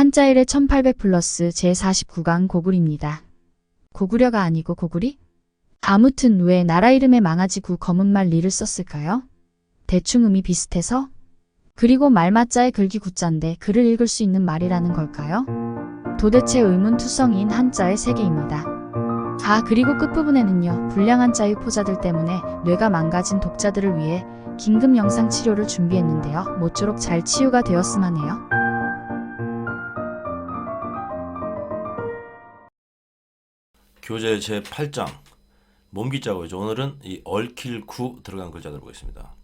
한자일에 1800 플러스 제49강 고구리입니다. 고구려가 아니고 고구리? 아무튼 왜 나라 이름에 망아지 구 검은 말 리를 썼을까요? 대충 의미 비슷해서? 그리고 말맞자에 글귀 구자인데 글을 읽을 수 있는 말이라는 걸까요? 도대체 의문투성이인 한자의 세계입니다. 그리고 끝부분에는요. 불량한 자유 포자들 때문에 뇌가 망가진 독자들을 위해 긴급 영상 치료를 준비했는데요. 모쪼록 잘 치유가 되었으면 하네요. 교재 제8장 몸기자고요. 오늘은 이 얽힐 구 들어간 글자들 보겠습니다.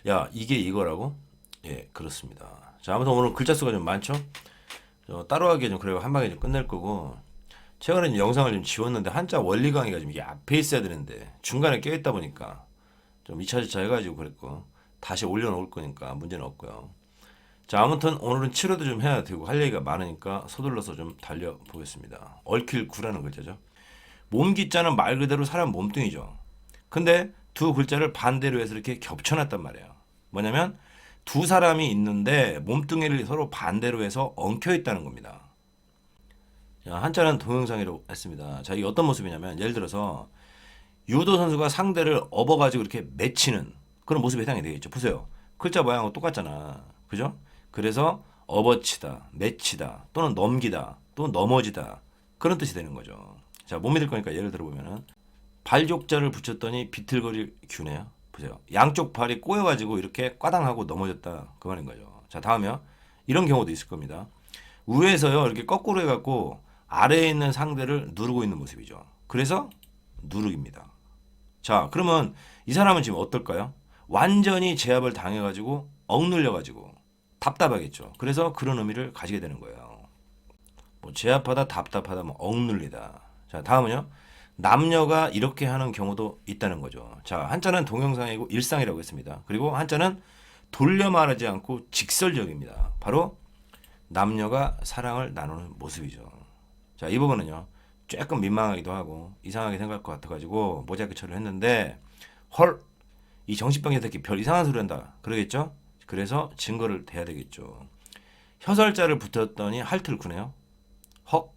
야, 이게 이거라고? 예, 그렇습니다. 자, 아무튼 오늘 글자 수가 좀 많죠? 따로 하기에 좀 그래요. 한 방에 좀 끝낼 거고. 최근에 이제 영상을 좀 지웠는데 한자 원리 강의가 좀 이게 앞에 있어야 되는데 중간에 껴있다 보니까 좀 2차지차 해가지고 그랬고 다시 올려놓을 거니까 문제는 없고요. 자, 아무튼 오늘은 치료도 좀 해야 되고 할 얘기가 많으니까 서둘러서 좀 달려보겠습니다. 얽힐 구라는 글자죠. 몸기자는 말 그대로 사람 몸뚱이죠. 근데 두 글자를 반대로 해서 이렇게 겹쳐놨단 말이에요. 뭐냐면 두 사람이 있는데 몸뚱이를 서로 반대로 해서 엉켜 있다는 겁니다. 자, 한자는 동영상이라고 했습니다. 자, 이게 어떤 모습이냐면 예를 들어서 유도 선수가 상대를 업어가지고 이렇게 맺히는 그런 모습에 해당이 되겠죠. 보세요. 글자 모양하고 똑같잖아. 그죠? 그래서 업어치다, 맺히다, 또는 넘기다, 또는 넘어지다 그런 뜻이 되는 거죠. 자, 못 믿을 거니까 예를 들어보면은 발족자를 붙였더니 비틀거릴 균네요. 보세요. 양쪽 발이 꼬여가지고 이렇게 꽈당하고 넘어졌다 그 말인 거죠. 자, 다음이요. 이런 경우도 있을 겁니다. 위에서요 이렇게 거꾸로 해갖고 아래에 있는 상대를 누르고 있는 모습이죠. 그래서 누르기입니다. 자, 그러면 이 사람은 지금 어떨까요? 완전히 제압을 당해가지고 억눌려가지고 답답하겠죠. 그래서 그런 의미를 가지게 되는 거예요. 뭐 제압하다, 답답하다, 뭐 억눌리다. 자, 다음은요. 남녀가 이렇게 하는 경우도 있다는 거죠. 자, 한자는 동영상이고 일상이라고 했습니다. 그리고 한자는 돌려 말하지 않고 직설적입니다. 바로 남녀가 사랑을 나누는 모습이죠. 자, 이 부분은요. 조금 민망하기도 하고 이상하게 생각할 것 같아가지고 모자이크 처리를 했는데 헐! 이 정신병자 새끼 별 이상한 소리 한다. 그러겠죠? 그래서 증거를 대야 되겠죠. 혀설자를 붙였더니 할트를 구네요. 헉!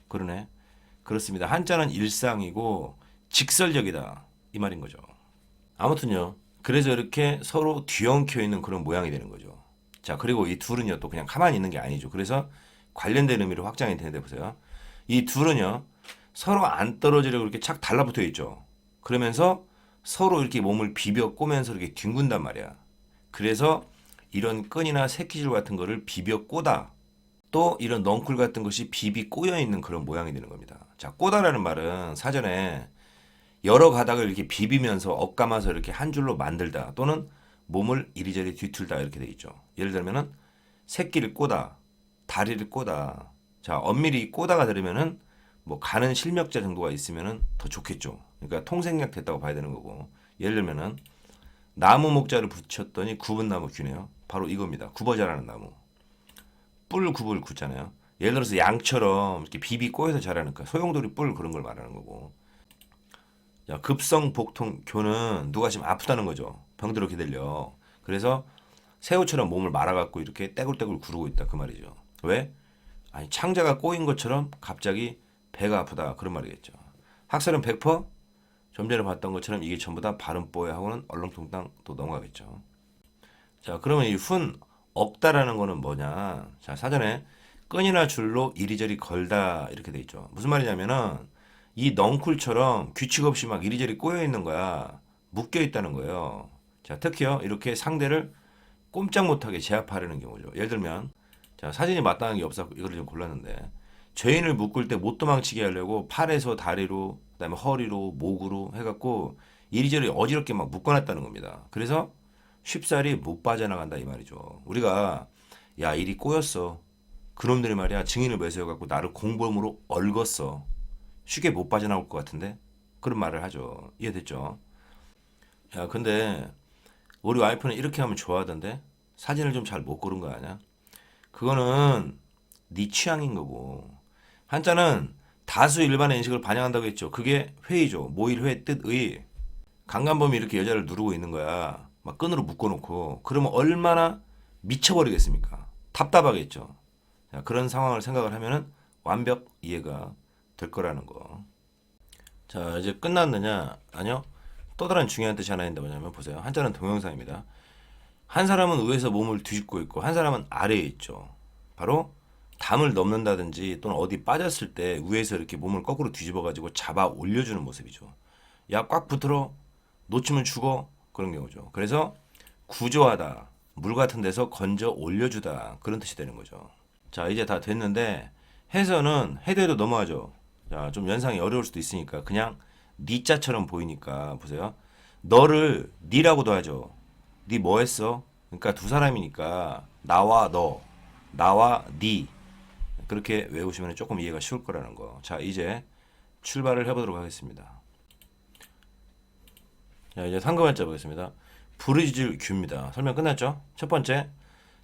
그러네. 그렇습니다. 한자는 일상이고 직설적이다. 이 말인 거죠. 아무튼요. 그래서 이렇게 서로 뒤엉켜 있는 그런 모양이 되는 거죠. 자, 그리고 이 둘은요. 또 그냥 가만히 있는 게 아니죠. 그래서 관련된 의미로 확장이 되는데 보세요. 이 둘은요. 서로 안 떨어지려고 이렇게 착 달라붙어 있죠. 그러면서 서로 이렇게 몸을 비벼 꼬면서 이렇게 뒹군단 말이야. 그래서 이런 끈이나 새끼줄 같은 거를 비벼 꼬다. 또 이런 넝쿨 같은 것이 비비 꼬여 있는 그런 모양이 되는 겁니다. 자, 꼬다라는 말은 사전에 여러 가닥을 이렇게 비비면서 엇감아서 이렇게 한 줄로 만들다 또는 몸을 이리저리 뒤틀다 이렇게 돼 있죠. 예를 들면은 새끼를 꼬다, 다리를 꼬다. 자, 엄밀히 꼬다가 들으면은 뭐 가는 실력자 정도가 있으면은 더 좋겠죠. 그러니까 통생략 됐다고 봐야 되는 거고. 예를 들면은 나무 목자를 붙였더니 굽은 나무 귀네요. 바로 이겁니다. 굽어자라는 나무. 뿔 굽을 굽잖아요. 예를 들어서 양처럼 이렇게 비비 꼬여서 자라는 거 소용돌이 뿔 그런 걸 말하는 거고. 자, 급성 복통 교는 누가 지금 아프다는 거죠. 병들어 기들려. 그래서 새우처럼 몸을 말아갖고 이렇게 떼굴떼굴 구르고 있다 그 말이죠. 왜? 아니 창자가 꼬인 것처럼 갑자기 배가 아프다 그런 말이겠죠. 학설은 100%? 좀 전에 봤던 것처럼 이게 전부 다 발음뽀에 하고는 얼렁뚱땅 또 넘어가겠죠. 자, 그러면 이 훈 억다라는 거는 뭐냐? 자, 사전에 끈이나 줄로 이리저리 걸다 이렇게 돼 있죠. 무슨 말이냐면은 이 넝쿨처럼 규칙 없이 막 이리저리 꼬여 있는 거야. 묶여 있다는 거예요. 자, 특히요 이렇게 상대를 꼼짝 못하게 제압하려는 경우죠. 예를 들면 자, 사진이 마땅한 게 없어서 이거를 좀 골랐는데 죄인을 묶을 때 못 도망치게 하려고 팔에서 다리로 그다음에 허리로 목으로 해갖고 이리저리 어지럽게 막 묶어놨다는 겁니다. 그래서 쉽사리 못 빠져나간다 이 말이죠. 우리가 야 일이 꼬였어. 그놈들이 말이야 증인을 매수해갖고 나를 공범으로 얽었어. 쉽게 못 빠져나올 것 같은데 그런 말을 하죠. 이해됐죠? 야 근데 우리 와이프는 이렇게 하면 좋아하던데 사진을 좀 잘 못 고른 거 아니야? 그거는 네 취향인 거고 한자는 다수 일반의 인식을 반영한다고 했죠. 그게 회의죠. 모일회 뜻의 강간범이 이렇게 여자를 누르고 있는 거야. 막 끈으로 묶어놓고 그러면 얼마나 미쳐버리겠습니까? 답답하겠죠. 자, 그런 상황을 생각을 하면은 완벽 이해가 될 거라는 거. 자, 이제 끝났느냐? 아니요. 또 다른 중요한 뜻이 하나 있는데 뭐냐면 보세요. 한자는 동영상입니다. 한 사람은 위에서 몸을 뒤집고 있고 한 사람은 아래에 있죠. 바로 담을 넘는다든지 또는 어디 빠졌을 때 위에서 이렇게 몸을 거꾸로 뒤집어 가지고 잡아 올려주는 모습이죠. 야, 꽉 붙들어. 놓치면 죽어. 그런 경우죠. 그래서 구조하다. 물 같은 데서 건져 올려주다. 그런 뜻이 되는 거죠. 자, 이제 다 됐는데 해서는 해도 해도 넘어가죠. 자, 좀 연상이 어려울 수도 있으니까 그냥 니자처럼 보이니까 보세요. 너를 니라고도 하죠. 니 뭐 했어? 그러니까 두 사람이니까 나와 너, 나와 니 그렇게 외우시면 조금 이해가 쉬울 거라는 거. 자, 이제 출발을 해보도록 하겠습니다. 자, 이제 상금한자 보겠습니다. 부르짖을 규입니다. 설명 끝났죠? 첫 번째.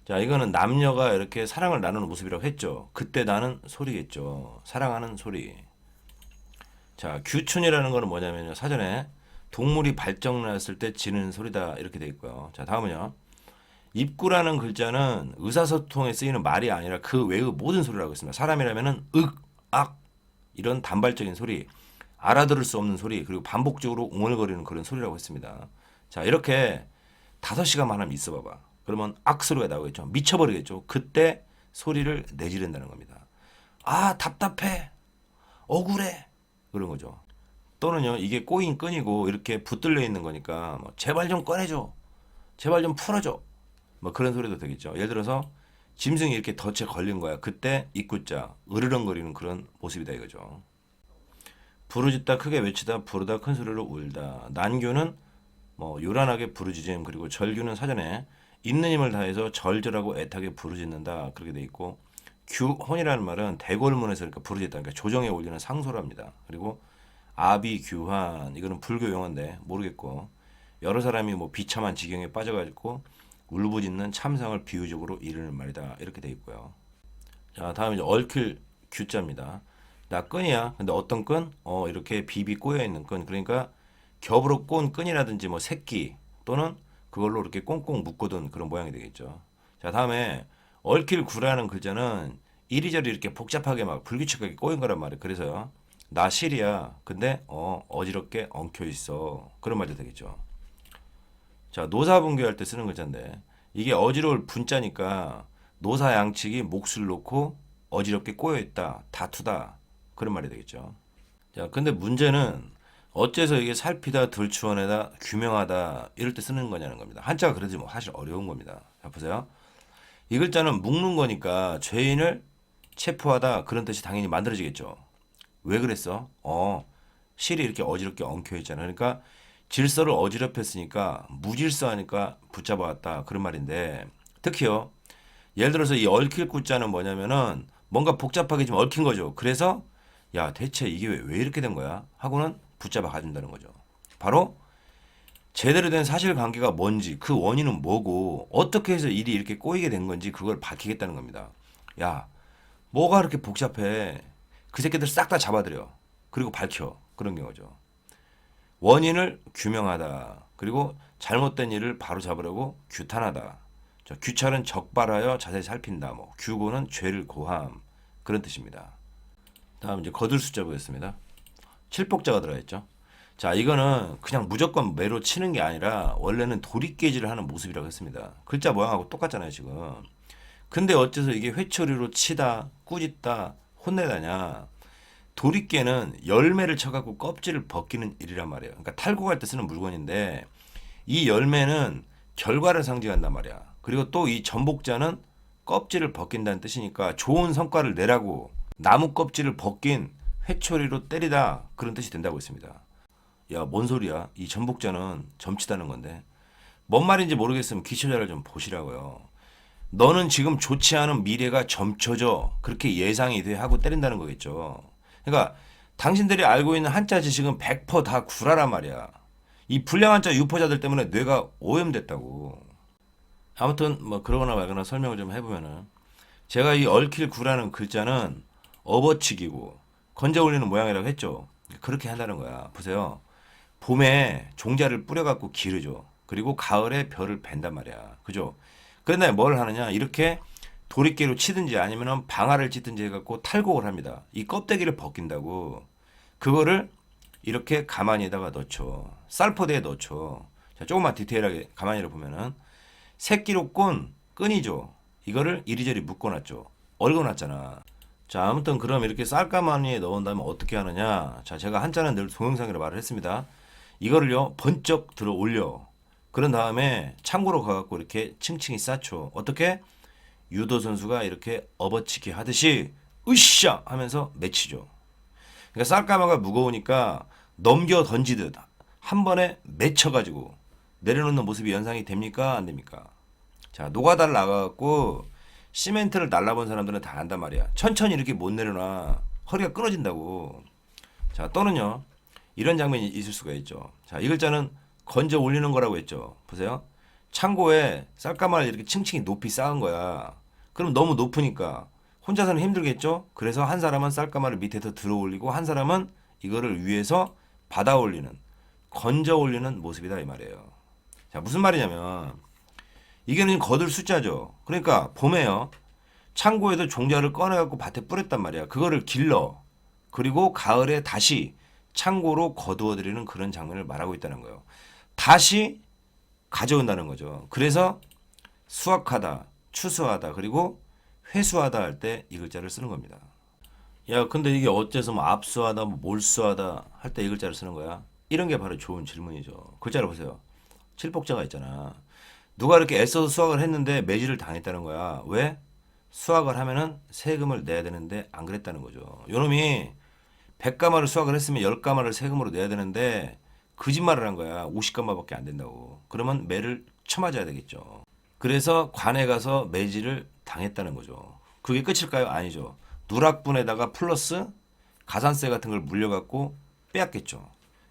자, 이거는 남녀가 이렇게 사랑을 나누는 모습이라고 했죠. 그때 나는 소리겠죠. 사랑하는 소리. 자, 규춘이라는 거는 뭐냐면요. 사전에 동물이 발정났을 때 지는 소리다 이렇게 돼 있고요. 자, 다음은요. 입구라는 글자는 의사소통에 쓰이는 말이 아니라 그 외의 모든 소리라고 했습니다. 사람이라면은 윽, 악 이런 단발적인 소리, 알아들을 수 없는 소리, 그리고 반복적으로 웅얼거리는 그런 소리라고 했습니다. 자, 이렇게 5시간만 하면 있어 봐봐. 그러면 악 소리가 나오겠죠. 미쳐버리겠죠. 그때 소리를 내지른다는 겁니다. 아, 답답해. 억울해. 그런 거죠. 또는요, 이게 꼬인 끈이고 이렇게 붙들려 있는 거니까 뭐 제발 좀 꺼내줘. 제발 좀 풀어줘. 뭐 그런 소리도 되겠죠. 예를 들어서 짐승이 이렇게 덫에 걸린 거야. 그때 입구자 으르렁거리는 그런 모습이다 이거죠. 부르짖다 크게 외치다 부르다 큰 소리로 울다. 난교는 뭐 요란하게 부르짖음 그리고 절규는 사전에 있는 힘을 다해서 절절하고 애타게 부르짖는다 그렇게 돼 있고 규혼이라는 말은 대궐문에서 이렇게 부르짖다 그러니까 조정에 올리는 상소랍니다. 그리고 아비규환 이거는 불교 용어인데 모르겠고 여러 사람이 뭐 비참한 지경에 빠져가지고 울부짖는 참상을 비유적으로 이르는 말이다 이렇게 돼 있고요. 자, 다음 이제 얽힐 규자입니다. 나 끈이야. 근데 어떤 끈? 이렇게 비비 꼬여 있는 끈. 그러니까 겹으로 꼰 끈이라든지 뭐 새끼 또는 그걸로 이렇게 꽁꽁 묶어둔 그런 모양이 되겠죠. 자, 다음에 얽힐 구라는 글자는 이리저리 이렇게 복잡하게 막 불규칙하게 꼬인 거란 말이에요. 그래서요. 나 실이야. 근데 어지럽게 엉켜 있어. 그런 말도 되겠죠. 자, 노사분교할 때 쓰는 글자인데 이게 어지러울 분자니까 노사 양측이 몫을 놓고 어지럽게 꼬여 있다. 다투다. 그런 말이 되겠죠. 자, 근데 문제는 어째서 이게 살피다, 들추어내다, 규명하다 이럴 때 쓰는 거냐는 겁니다. 한자가 그래도 뭐 사실 어려운 겁니다. 자, 보세요. 이 글자는 묶는 거니까 죄인을 체포하다 그런 뜻이 당연히 만들어지겠죠. 왜 그랬어? 실이 이렇게 어지럽게 엉켜 있잖아. 그러니까 질서를 어지럽혔으니까 무질서하니까 붙잡아왔다 그런 말인데 특히요. 예를 들어서 이 얽힐 구자는 뭐냐면은 뭔가 복잡하게 좀 얽힌 거죠. 그래서 야 대체 이게 왜 이렇게 된 거야? 하고는 붙잡아 가준다는 거죠. 바로 제대로 된 사실관계가 뭔지 그 원인은 뭐고 어떻게 해서 일이 이렇게 꼬이게 된 건지 그걸 밝히겠다는 겁니다. 야 뭐가 그렇게 복잡해? 그 새끼들 싹 다 잡아들여. 그리고 밝혀. 그런 경우죠. 원인을 규명하다. 그리고 잘못된 일을 바로 잡으려고 규탄하다. 규찰은 적발하여 자세히 살핀다. 뭐 규고는 죄를 고함. 그런 뜻입니다. 다음 이제 거들 숫자 보겠습니다. 칠복자가 들어가 있죠. 자, 이거는 그냥 무조건 매로 치는 게 아니라 원래는 도리깨질을 하는 모습이라고 했습니다. 글자 모양하고 똑같잖아요, 지금. 근데 어째서 이게 회초리로 치다, 꾸짖다, 혼내다냐? 도리깨는 열매를 쳐갖고 껍질을 벗기는 일이란 말이에요. 그러니까 탈곡할 때 쓰는 물건인데 이 열매는 결과를 상징한단 말이야. 그리고 또 이 전복자는 껍질을 벗긴다는 뜻이니까 좋은 성과를 내라고 나무 껍질을 벗긴 회초리로 때리다 그런 뜻이 된다고 했습니다. 야, 뭔 소리야? 이 전복자는 점치다는 건데 뭔 말인지 모르겠으면 기초자를 좀 보시라고요. 너는 지금 좋지 않은 미래가 점쳐져 그렇게 예상이 돼 하고 때린다는 거겠죠. 그러니까 당신들이 알고 있는 한자 지식은 100%다 구라란 말이야. 이 불량 한자 유포자들 때문에 뇌가 오염됐다고. 아무튼 뭐 그러거나 말거나 설명을 좀 해보면은 제가 이 얽힐 구라는 글자는 업어치기고 건져 올리는 모양이라고 했죠. 그렇게 한다는 거야. 보세요. 봄에 종자를 뿌려갖고 기르죠. 그리고 가을에 벼를 벤단 말이야. 그죠? 그런데 뭘 하느냐? 이렇게 도리깨로 치든지 아니면은 방아를 찢든지 해갖고 탈곡을 합니다. 이 껍데기를 벗긴다고. 그거를 이렇게 가마니에다가 넣죠. 쌀포대에 넣죠. 자, 조금만 디테일하게 가만히를 보면은 새끼로 끈이죠. 이거를 이리저리 묶어놨죠. 얽어놨잖아. 자, 아무튼 그럼 이렇게 쌀가마니에 넣은 다음에 어떻게 하느냐. 자, 제가 한자는 늘 동영상으로 말을 했습니다. 이거를요 번쩍 들어 올려. 그런 다음에 창고로 가갖고 이렇게 층층이 쌓죠. 어떻게? 유도 선수가 이렇게 업어치기 하듯이 으쌰 하면서 맺히죠. 그러니까 쌀가마가 무거우니까 넘겨 던지듯 한 번에 맺혀가지고 내려놓는 모습이 연상이 됩니까? 안 됩니까? 자, 노가다를 나가갖고 시멘트를 날라본 사람들은 다 안단 말이야. 천천히 이렇게 못 내려놔. 허리가 끊어진다고. 자, 또는요. 이런 장면이 있을 수가 있죠. 자, 이 글자는 건져 올리는 거라고 했죠. 보세요. 창고에 쌀가마를 이렇게 층층이 높이 쌓은 거야. 그럼 너무 높으니까 혼자서는 힘들겠죠? 그래서 한 사람은 쌀가마를 밑에서 들어 올리고 한 사람은 이거를 위에서 받아 올리는, 건져 올리는 모습이다 이 말이에요. 자, 무슨 말이냐면 이게는 거둘 숫자죠. 그러니까 봄에요. 창고에서 종자를 꺼내갖고 밭에 뿌렸단 말이야. 그거를 길러. 그리고 가을에 다시 창고로 거두어들이는 그런 장면을 말하고 있다는 거예요. 다시 가져온다는 거죠. 그래서 수확하다, 추수하다, 그리고 회수하다 할 때 이 글자를 쓰는 겁니다. 야, 근데 이게 어째서 뭐 압수하다, 뭐 몰수하다 할 때 이 글자를 쓰는 거야? 이런 게 바로 좋은 질문이죠. 글자를 보세요. 칠복자가 있잖아. 누가 이렇게 애써서 수확을 했는데 매질을 당했다는 거야. 왜? 수확을 하면은 세금을 내야 되는데 안 그랬다는 거죠. 요놈이 100가마를 수확을 했으면 10가마를 세금으로 내야 되는데 거짓말을 한 거야. 50가마밖에 안 된다고. 그러면 매를 쳐맞아야 되겠죠. 그래서 관에 가서 매질을 당했다는 거죠. 그게 끝일까요? 아니죠. 누락분에다가 플러스 가산세 같은 걸 물려갖고 빼앗겠죠.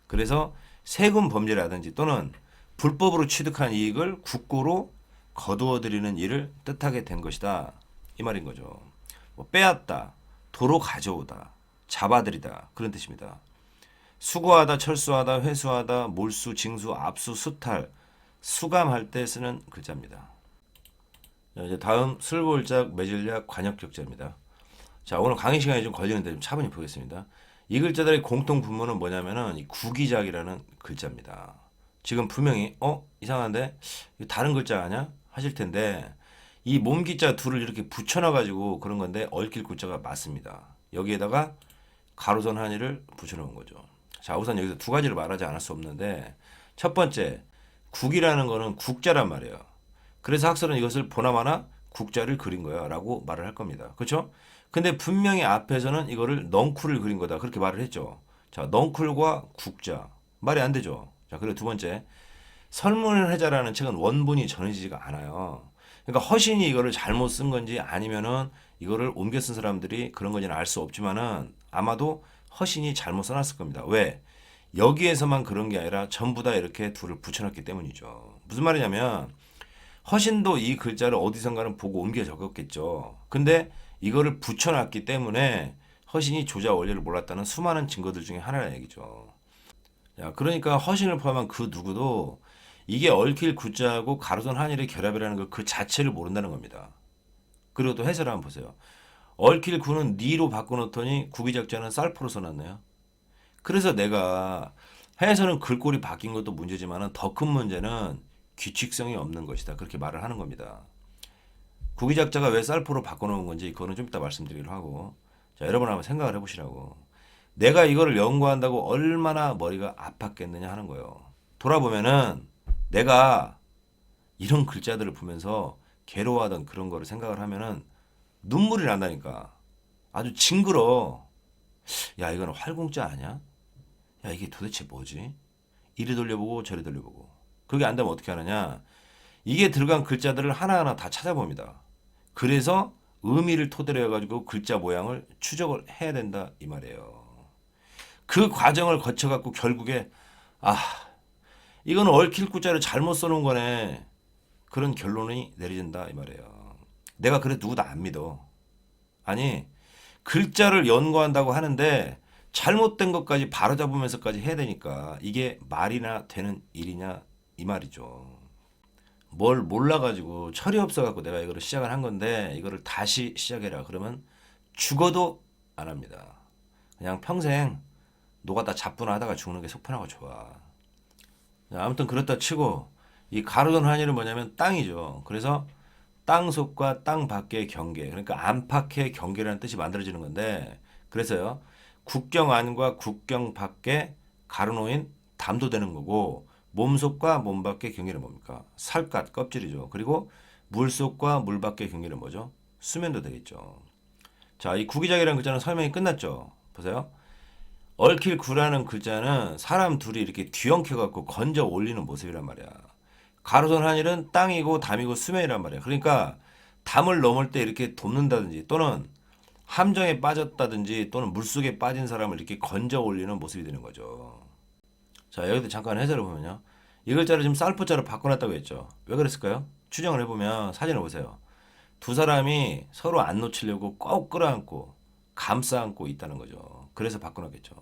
그래서 세금 범죄라든지 또는 불법으로 취득한 이익을 국고로 거두어들이는 일을 뜻하게 된 것이다. 이 말인 거죠. 뭐 빼앗다, 도로 가져오다, 잡아들이다 그런 뜻입니다. 수거하다, 철수하다, 회수하다, 몰수, 징수, 압수, 수탈, 수감할 때 쓰는 글자입니다. 자, 이제 다음 슬골작, 매질약, 관역격자입니다. 자, 오늘 강의 시간이 좀 걸리는데 좀 차분히 보겠습니다. 이 글자들의 공통 분모는 뭐냐면은 이 구기작이라는 글자입니다. 지금 분명히 이상한데 이거 다른 글자 아냐 하실 텐데 이 몸기자 둘을 이렇게 붙여놔가지고 그런 건데 얽힐 구자가 맞습니다. 여기에다가 가로선 한의를 붙여놓은 거죠. 자, 우선 여기서 두 가지를 말하지 않을 수 없는데 첫 번째 국이라는 거는 국자란 말이에요. 그래서 학설은 이것을 보나마나 국자를 그린 거야 라고 말을 할 겁니다. 그렇죠? 근데 분명히 앞에서는 이거를 넝쿨을 그린 거다 그렇게 말을 했죠. 자, 넝쿨과 국자 말이 안 되죠. 자, 그리고 두 번째 설문을 해자라는 책은 원본이 전해지지가 않아요. 그러니까 허신이 이거를 잘못 쓴 건지 아니면은 이거를 옮겨 쓴 사람들이 그런 건지는 알 수 없지만은 아마도 허신이 잘못 써놨을 겁니다. 왜? 여기에서만 그런 게 아니라 전부 다 이렇게 둘을 붙여놨기 때문이죠. 무슨 말이냐면 허신도 이 글자를 어디선가는 보고 옮겨 적었겠죠. 근데 이거를 붙여놨기 때문에 허신이 조자 원리를 몰랐다는 수많은 증거들 중에 하나라는 얘기죠. 자, 그러니까 허신을 포함한 그 누구도 이게 얽힐 구자하고 가로선 한일의 결합이라는 것 그 자체를 모른다는 겁니다. 그리고 또 해설을 한번 보세요. 얽힐 구는 니로 바꿔놓더니 구기작자는 쌀포로 써놨네요. 그래서 내가 해설은 글꼴이 바뀐 것도 문제지만 더 큰 문제는 규칙성이 없는 것이다. 그렇게 말을 하는 겁니다. 구기작자가 왜 쌀포로 바꿔놓은 건지 그거는 좀 이따 말씀드리기로 하고 자, 여러분 한번 생각을 해보시라고. 내가 이거를 연구한다고 얼마나 머리가 아팠겠느냐 하는 거예요. 돌아보면은 내가 이런 글자들을 보면서 괴로워하던 그런 거를 생각을 하면은 눈물이 난다니까. 아주 징그러. 야, 이거는 활공자 아니야? 야, 이게 도대체 뭐지? 이리 돌려보고 저리 돌려보고. 그게 안 되면 어떻게 하느냐? 이게 들어간 글자들을 하나하나 다 찾아봅니다. 그래서 의미를 토대로 해가지고 글자 모양을 추적을 해야 된다 이 말이에요. 그 과정을 거쳐갖고 결국에 이거는 얽힐 구자를 잘못 써놓은 거네. 그런 결론이 내려진다 이 말이에요. 내가 그래 누구도 안 믿어. 아니 글자를 연구한다고 하는데 잘못된 것까지 바로잡으면서까지 해야 되니까 이게 말이나 되는 일이냐 이 말이죠. 뭘 몰라가지고 철이 없어갖고 내가 이거를 시작을 한 건데 이거를 다시 시작해라 그러면 죽어도 안 합니다. 그냥 평생 노가다 잡부나 하다가 죽는 게 속 편하고 좋아. 아무튼 그렇다 치고 이 가로등 한일은 뭐냐면 땅이죠. 그래서 땅 속과 땅 밖의 경계, 그러니까 안팎의 경계라는 뜻이 만들어지는 건데, 그래서요 국경 안과 국경 밖에 가로놓인 담도 되는 거고, 몸 속과 몸 밖의 경계는 뭡니까? 살갗, 껍질이죠. 그리고 물 속과 물 밖의 경계는 뭐죠? 수면도 되겠죠. 자, 이 구기장이라는 글자는 설명이 끝났죠. 보세요. 얽힐 구라는 글자는 사람 둘이 이렇게 뒤엉켜갖고 건져 올리는 모습이란 말이야. 가로선 한일은 땅이고 담이고 수면이란 말이야. 그러니까 담을 넘을 때 이렇게 돕는다든지 또는 함정에 빠졌다든지 또는 물속에 빠진 사람을 이렇게 건져 올리는 모습이 되는 거죠. 자, 여기도 잠깐 해설을 보면요. 이 글자를 지금 쌀포자로 바꿔놨다고 했죠. 왜 그랬을까요? 추정을 해보면 사진을 보세요. 두 사람이 서로 안 놓치려고 꼭 끌어안고 감싸 안고 있다는 거죠. 그래서 바꿔놨겠죠.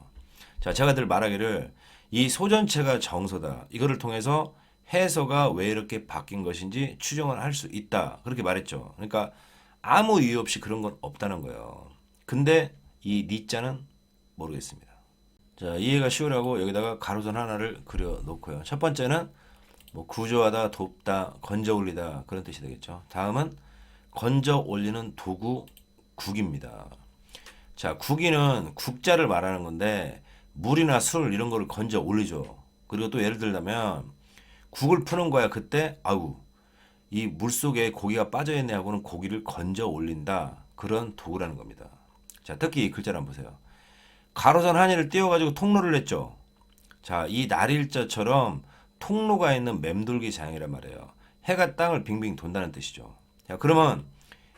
자, 제가 늘 말하기를 이 소전체가 정서다. 이거를 통해서 해서가 왜 이렇게 바뀐 것인지 추정을 할 수 있다. 그렇게 말했죠. 그러니까 아무 이유 없이 그런 건 없다는 거예요. 근데 이 니자는 모르겠습니다. 자, 이해가 쉬우라고 여기다가 가로선 하나를 그려 놓고요. 첫 번째는 뭐 구조하다, 돕다, 건져 올리다 그런 뜻이 되겠죠. 다음은 건져 올리는 도구 국입니다. 자, 국이는 국자를 말하는 건데 물이나 술 이런 거를 건져 올리죠. 그리고 또 예를 들자면 국을 푸는 거야. 그때 아우 이 물속에 고기가 빠져있네 하고는 고기를 건져 올린다. 그런 도구라는 겁니다. 자, 특히 이 글자를 한번 보세요. 가로선 한일을 띄워가지고 통로를 냈죠. 자, 이 날일자처럼 통로가 있는 맴돌기 장이란 말이에요. 해가 땅을 빙빙 돈다는 뜻이죠. 자, 그러면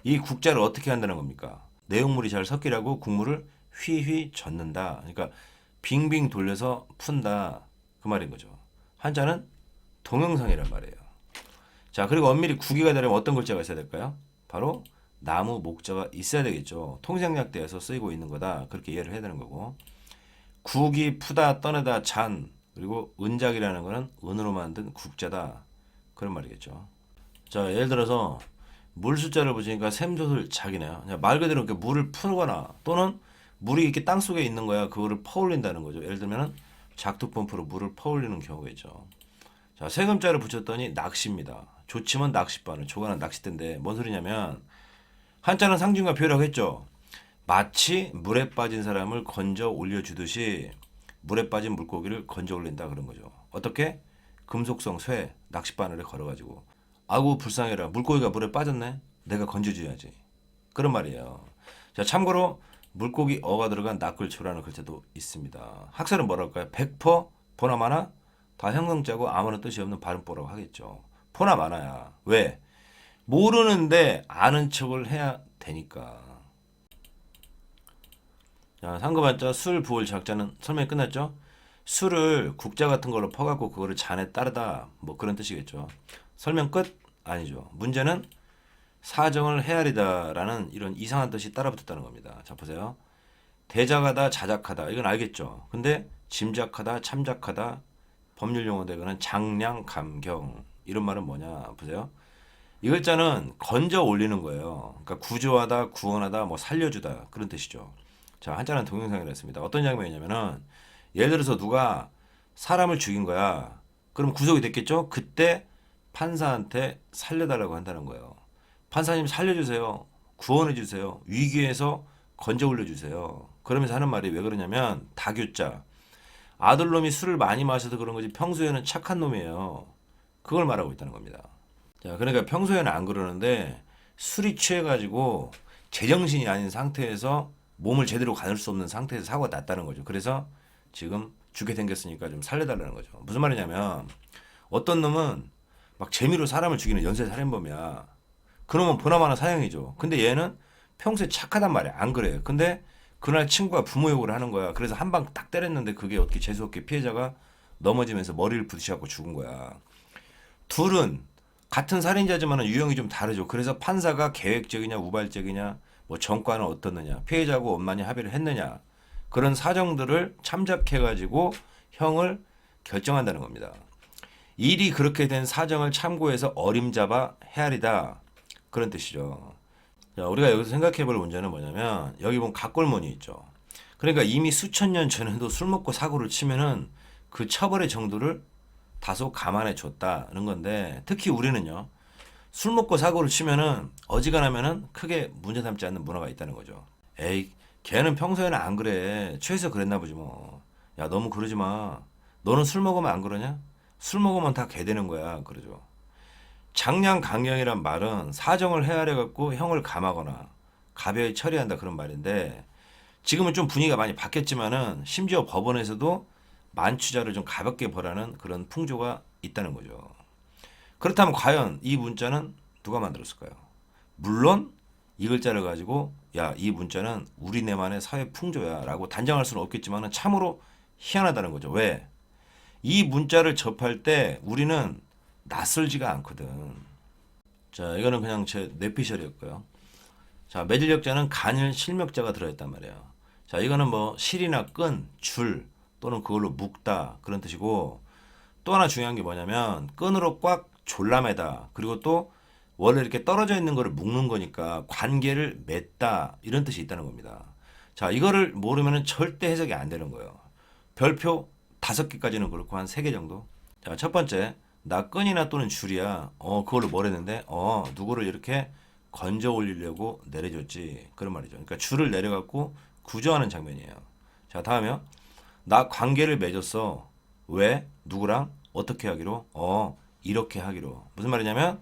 이 국자를 어떻게 한다는 겁니까? 내용물이 잘 섞이라고 국물을 휘휘 젓는다. 그러니까 빙빙 돌려서 푼다. 그 말인 거죠. 한자는 동영상이란 말이에요. 자, 그리고 엄밀히 국이가 되려면 어떤 글자가 있어야 될까요? 바로 나무 목자가 있어야 되겠죠. 통상약대에서 쓰이고 있는 거다. 그렇게 이해를 해야 되는 거고. 국이 푸다, 떠내다, 잔. 그리고 은작이라는 거는 은으로 만든 국자다. 그런 말이겠죠. 자, 예를 들어서 물 숫자를 보시니까 샘솟을 작이네요. 말 그대로 이렇게 물을 푸거나 또는 물이 이렇게 땅 속에 있는 거야. 그거를 퍼올린다는 거죠. 예를 들면 작두 펌프로 물을 퍼올리는 경우가 있죠. 자, 세금자를 붙였더니 낚시입니다. 조치면 낚싯바늘, 조가는 낚싯대인데 뭔 소리냐면 한자는 상징과 비유라고 했죠. 마치 물에 빠진 사람을 건져 올려주듯이 물에 빠진 물고기를 건져 올린다 그런 거죠. 어떻게? 금속성 쇠 낚싯바늘에 걸어가지고 아구 불쌍해라. 물고기가 물에 빠졌네. 내가 건져줘야지. 그런 말이에요. 자, 참고로 물고기 어가 들어간 낚을초라는 글자도 있습니다. 학설은 뭐라 할까요? 100% 보나마나 다 형성자고 아무런 뜻이 없는 발음보라고 하겠죠. 보나 마나야. 왜? 모르는데 아는 척을 해야 되니까. 자, 상급한자 술 부을 작자는 설명이 끝났죠? 술을 국자 같은 걸로 퍼갖고 그거를 잔에 따르다 뭐 그런 뜻이겠죠. 설명 끝? 아니죠. 문제는 사정을 헤아리다라는 이런 이상한 뜻이 따라붙었다는 겁니다. 자, 보세요. 대작하다, 자작하다 이건 알겠죠. 근데 짐작하다, 참작하다 법률 용어 대거는 장량, 감경 이런 말은 뭐냐 보세요. 이 글자는 건져 올리는 거예요. 그러니까 구조하다, 구원하다, 뭐 살려주다 그런 뜻이죠. 자, 한자는 동영상이라 했습니다. 어떤 장면이냐면은 예를 들어서 누가 사람을 죽인 거야. 그럼 구속이 됐겠죠? 그때 판사한테 살려달라고 한다는 거예요. 판사님 살려주세요. 구원해주세요. 위기에서 건져 올려주세요. 그러면서 하는 말이 왜 그러냐면 다교자. 아들놈이 술을 많이 마셔서 그런 거지 평소에는 착한 놈이에요. 그걸 말하고 있다는 겁니다. 자, 그러니까 평소에는 안 그러는데 술이 취해가지고 제정신이 아닌 상태에서 몸을 제대로 가눌 수 없는 상태에서 사고가 났다는 거죠. 그래서 지금 죽게 생겼으니까 좀 살려달라는 거죠. 무슨 말이냐면 어떤 놈은 막 재미로 사람을 죽이는 연쇄 살인범이야. 그놈은 보나마나 사형이죠. 근데 얘는 평소에 착하단 말이야. 안 그래. 근데 그날 친구가 부모 욕을 하는 거야. 그래서 한 방 딱 때렸는데 그게 어떻게 재수없게 피해자가 넘어지면서 머리를 부딪혀갖고 죽은 거야. 둘은 같은 살인자지만 유형이 좀 다르죠. 그래서 판사가 계획적이냐 우발적이냐 뭐 전과는 어떻느냐 피해자하고 원만히 합의를 했느냐 그런 사정들을 참작해가지고 형을 결정한다는 겁니다. 일이 그렇게 된 사정을 참고해서 어림잡아 헤아리다. 그런 뜻이죠. 자, 우리가 여기서 생각해 볼 문제는 뭐냐면 여기 보면 각골문이 있죠. 그러니까 이미 수천 년 전에도 술 먹고 사고를 치면은 그 처벌의 정도를 다소 감안해 줬다는 건데 특히 우리는요. 술 먹고 사고를 치면은 어지간하면은 크게 문제 삼지 않는 문화가 있다는 거죠. 에이, 걔는 평소에는 안 그래. 취해서 그랬나 보지 뭐. 야, 너무 그러지 마. 너는 술 먹으면 안 그러냐? 술 먹으면 다 개 되는 거야. 그러죠. 장량강령이란 말은 사정을 헤아려 갖고 형을 감하거나 가벼이 처리한다 그런 말인데 지금은 좀 분위기가 많이 바뀌었지만은 심지어 법원에서도 만취자를 좀 가볍게 벌하는 그런 풍조가 있다는 거죠. 그렇다면 과연 이 문자는 누가 만들었을까요? 물론 이 글자를 가지고 야, 이 문자는 우리네만의 사회 풍조야라고 단정할 수는 없겠지만은 참으로 희한하다는 거죠. 왜? 이 문자를 접할 때 우리는 낯설지가 않거든. 자, 이거는 그냥 제 뇌피셜이었고요. 자, 매질력자는 간일 실명자가 들어있단 말이에요. 자, 이거는 뭐 실이나 끈, 줄 또는 그걸로 묶다 그런 뜻이고 또 하나 중요한 게 뭐냐면 끈으로 꽉 졸라매다 그리고 또 원래 이렇게 떨어져 있는 거를 묶는 거니까 관계를 맺다 이런 뜻이 있다는 겁니다. 자, 이거를 모르면은 절대 해석이 안 되는 거예요. 별표 5개까지는 그렇고 한 3개 정도. 자, 첫 번째 나 끈이나 또는 줄이야. 그걸로 뭘 했는데 누구를 이렇게 건져 올리려고 내려줬지 그런 말이죠. 그러니까 줄을 내려갖고 구조하는 장면이에요. 자, 다음에요. 나 관계를 맺었어. 왜? 누구랑? 어떻게 하기로? 이렇게 하기로. 무슨 말이냐면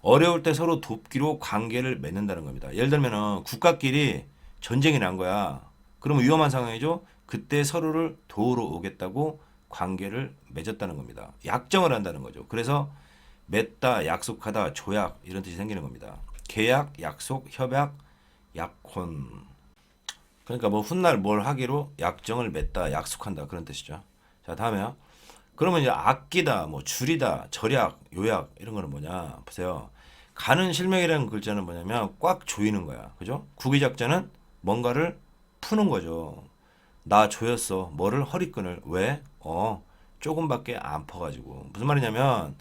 어려울 때 서로 돕기로 관계를 맺는다는 겁니다. 예를 들면은 국가끼리 전쟁이 난 거야. 그러면 위험한 상황이죠. 그때 서로를 도우러 오겠다고 관계를 맺었다는 겁니다. 약정을 한다는 거죠. 그래서 맺다, 약속하다, 조약 이런 뜻이 생기는 겁니다. 계약, 약속, 협약, 약혼. 그러니까 뭐 훗날 뭘 하기로 약정을 맺다, 약속한다 그런 뜻이죠. 자, 다음에요. 그러면 이제 아끼다, 뭐 줄이다, 절약, 요약 이런 거는 뭐냐? 보세요. 가는 실명이라는 글자는 뭐냐면 꽉 조이는 거야. 그죠? 구기작자는 뭔가를 푸는 거죠. 나 조였어. 뭐를? 허리끈을. 왜? 조금밖에 안 퍼가지고. 무슨 말이냐면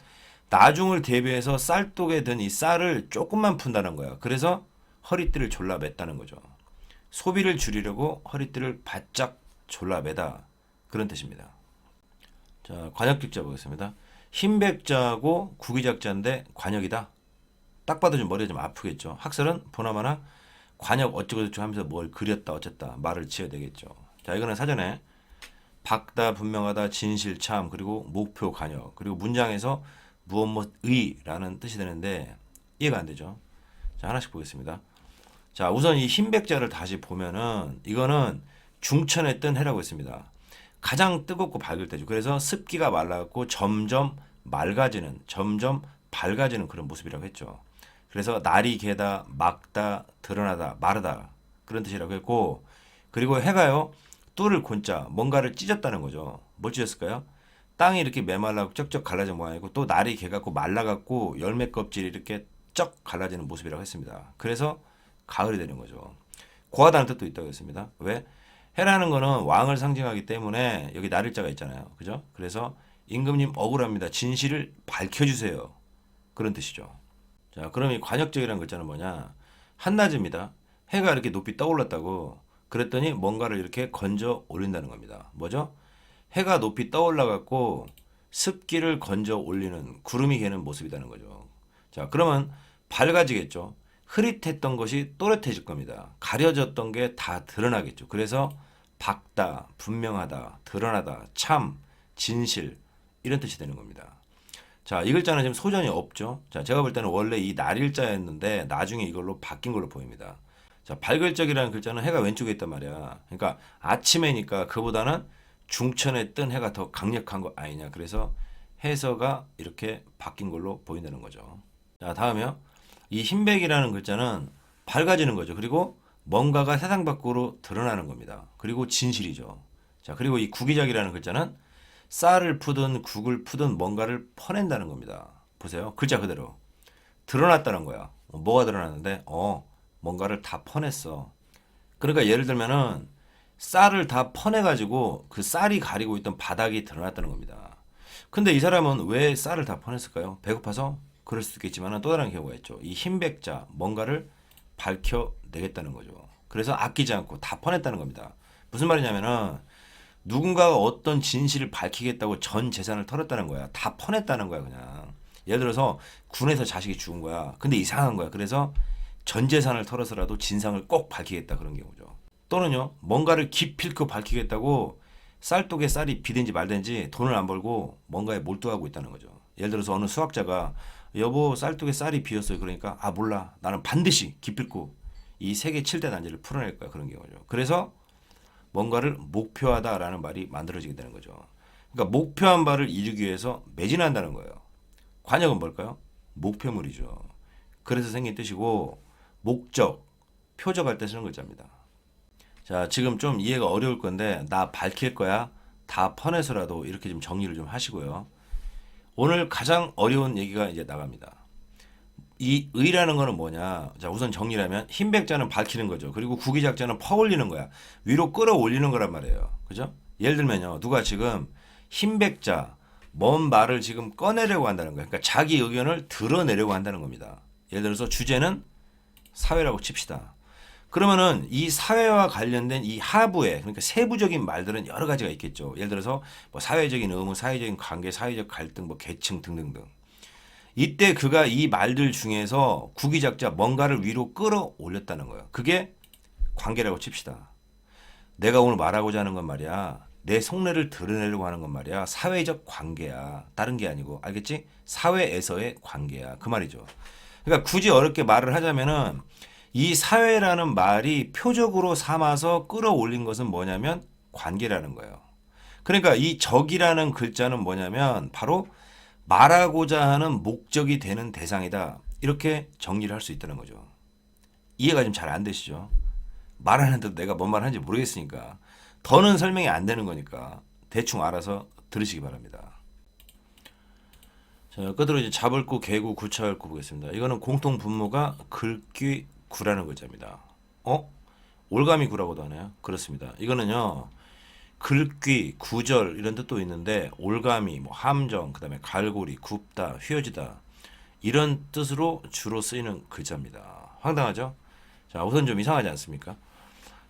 나중을 대비해서 쌀독에 든 이 쌀을 조금만 푼다는 거야. 그래서 허리띠를 졸라 맸다는 거죠. 소비를 줄이려고 허리띠를 바짝 졸라 매다. 그런 뜻입니다. 자, 관역직자 보겠습니다. 흰백자고 구기작자인데 관역이다. 딱 봐도 좀 머리가 좀 아프겠죠. 학설은 보나마나 관역 어쩌고저쩌고 하면서 뭘 그렸다 어쨌다 말을 지어야 되겠죠. 자, 이거는 사전에 박다, 분명하다, 진실, 참 그리고 목표, 관역 그리고 문장에서 무엇무엇의라는 뜻이 되는데 이해가 안 되죠. 자, 하나씩 보겠습니다. 자, 우선 이 흰백자를 다시 보면은 이거는 중천에 뜬 해라고 했습니다. 가장 뜨겁고 밝을 때죠. 그래서 습기가 말라갖고 점점 맑아지는, 점점 밝아지는 그런 모습이라고 했죠. 그래서 날이 개다, 막다, 드러나다, 마르다 그런 뜻이라고 했고 그리고 해가요 뚫을 곤자 뭔가를 찢었다는 거죠. 뭘 찢었을까요? 땅이 이렇게 메말라고 쩍쩍 갈라진 모양이고 또 날이 개갖고 말라갖고 열매 껍질이 이렇게 쩍 갈라지는 모습이라고 했습니다. 그래서 가을이 되는 거죠. 고하다는 뜻도 있다고 했습니다. 왜? 해라는 거는 왕을 상징하기 때문에 여기 날일자가 있잖아요. 그죠? 그래서 임금님 억울합니다. 진실을 밝혀주세요. 그런 뜻이죠. 자, 그럼 이 관역적이라는 글자는 뭐냐? 한낮입니다. 해가 이렇게 높이 떠올랐다고 그랬더니 뭔가를 이렇게 건져 올린다는 겁니다. 뭐죠? 해가 높이 떠올라 갖고 습기를 건져 올리는 구름이 개는 모습이라는 거죠. 자, 그러면 밝아지겠죠. 흐릿했던 것이 또렷해질 겁니다. 가려졌던 게 다 드러나겠죠. 그래서 밝다, 분명하다, 드러나다, 참, 진실 이런 뜻이 되는 겁니다. 자, 이 글자는 지금 소전이 없죠. 자, 제가 볼 때는 원래 이 날일자였는데 나중에 이걸로 바뀐 걸로 보입니다. 자, 밝을 적이라는 글자는 해가 왼쪽에 있단 말이야. 그러니까 아침에니까 그보다는 중천에 뜬 해가 더 강력한 거 아니냐. 그래서 해서가 이렇게 바뀐 걸로 보인다는 거죠. 자, 다음에요. 이 흰백이라는 글자는 밝아지는 거죠. 그리고 뭔가가 세상 밖으로 드러나는 겁니다. 그리고 진실이죠. 자, 그리고 이 구기작이라는 글자는 쌀을 푸든 국을 푸든 뭔가를 퍼낸다는 겁니다. 보세요. 글자 그대로. 드러났다는 거야. 뭐가 드러났는데? 뭔가를 다 퍼냈어. 그러니까 예를 들면은 쌀을 다 퍼내가지고 그 쌀이 가리고 있던 바닥이 드러났다는 겁니다. 근데 이 사람은 왜 쌀을 다 퍼냈을까요? 배고파서? 그럴 수도 있겠지만 또 다른 경우가 있죠. 이 흰백자 뭔가를 밝혀내겠다는 거죠. 그래서 아끼지 않고 다 퍼냈다는 겁니다. 무슨 말이냐면은 누군가가 어떤 진실을 밝히겠다고 전 재산을 털었다는 거야. 다 퍼냈다는 거야, 그냥. 예를 들어서 군에서 자식이 죽은 거야. 근데 이상한 거야. 그래서 전 재산을 털어서라도 진상을 꼭 밝히겠다, 그런 경우죠. 또는요, 뭔가를 기필코 밝히겠다고 쌀독에 쌀이 비든지 말든지 돈을 안 벌고 뭔가에 몰두하고 있다는 거죠. 예를 들어서 어느 수학자가 여보 쌀독에 쌀이 비었어요. 그러니까 아 몰라. 나는 반드시 기필코 이 세계 7대 난제를 풀어낼 거야. 그런 경우죠. 그래서 뭔가를 목표하다라는 말이 만들어지게 되는 거죠. 그러니까 목표한 바를 이루기 위해서 매진한다는 거예요. 관역은 뭘까요? 목표물이죠. 그래서 생긴 뜻이고 목적, 표적할 때 쓰는 글자입니다. 자, 지금 좀 이해가 어려울 건데 나 밝힐 거야. 다 퍼내서라도 이렇게 좀 정리를 좀 하시고요. 오늘 가장 어려운 얘기가 이제 나갑니다. 이 의라는 거는 뭐냐? 자, 우선 정리하면 흰백자는 밝히는 거죠. 그리고 구기작자는 퍼올리는 거야. 위로 끌어올리는 거란 말이에요. 그죠? 예를 들면요. 누가 지금 흰백자 뭔 말을 지금 꺼내려고 한다는 거예요. 그러니까 자기 의견을 드러내려고 한다는 겁니다. 예를 들어서 주제는 사회라고 칩시다. 그러면은 이 사회와 관련된 이 하부에 그러니까 세부적인 말들은 여러 가지가 있겠죠. 예를 들어서 뭐 사회적인 의무, 사회적인 관계, 사회적 갈등, 뭐 계층 등등등. 이때 그가 이 말들 중에서 구기작자 뭔가를 위로 끌어올렸다는 거예요. 그게 관계라고 칩시다. 내가 오늘 말하고자 하는 건 말이야. 내 속내를 드러내려고 하는 건 말이야. 사회적 관계야. 다른 게 아니고 알겠지? 사회에서의 관계야. 그 말이죠. 그러니까 굳이 어렵게 말을 하자면은 이 사회라는 말이 표적으로 삼아서 끌어올린 것은 뭐냐면 관계라는 거예요. 그러니까 이 적이라는 글자는 뭐냐면 바로 말하고자 하는 목적이 되는 대상이다. 이렇게 정리를 할 수 있다는 거죠. 이해가 좀 잘 안 되시죠? 말하는데도 내가 뭔 말 하는지 모르겠으니까 더는 설명이 안 되는 거니까 대충 알아서 들으시기 바랍니다. 자, 끝으로 이제 잡을구, 개구, 구차할구 보겠습니다. 이거는 공통 분모가 글귀 구라는 글자입니다. 올가미 구라고도 하네요. 그렇습니다. 이거는요. 글귀, 구절 이런 뜻도 있는데 올가미, 뭐 함정, 그다음에 갈고리, 굽다, 휘어지다 이런 뜻으로 주로 쓰이는 글자입니다. 황당하죠? 자, 우선 좀 이상하지 않습니까?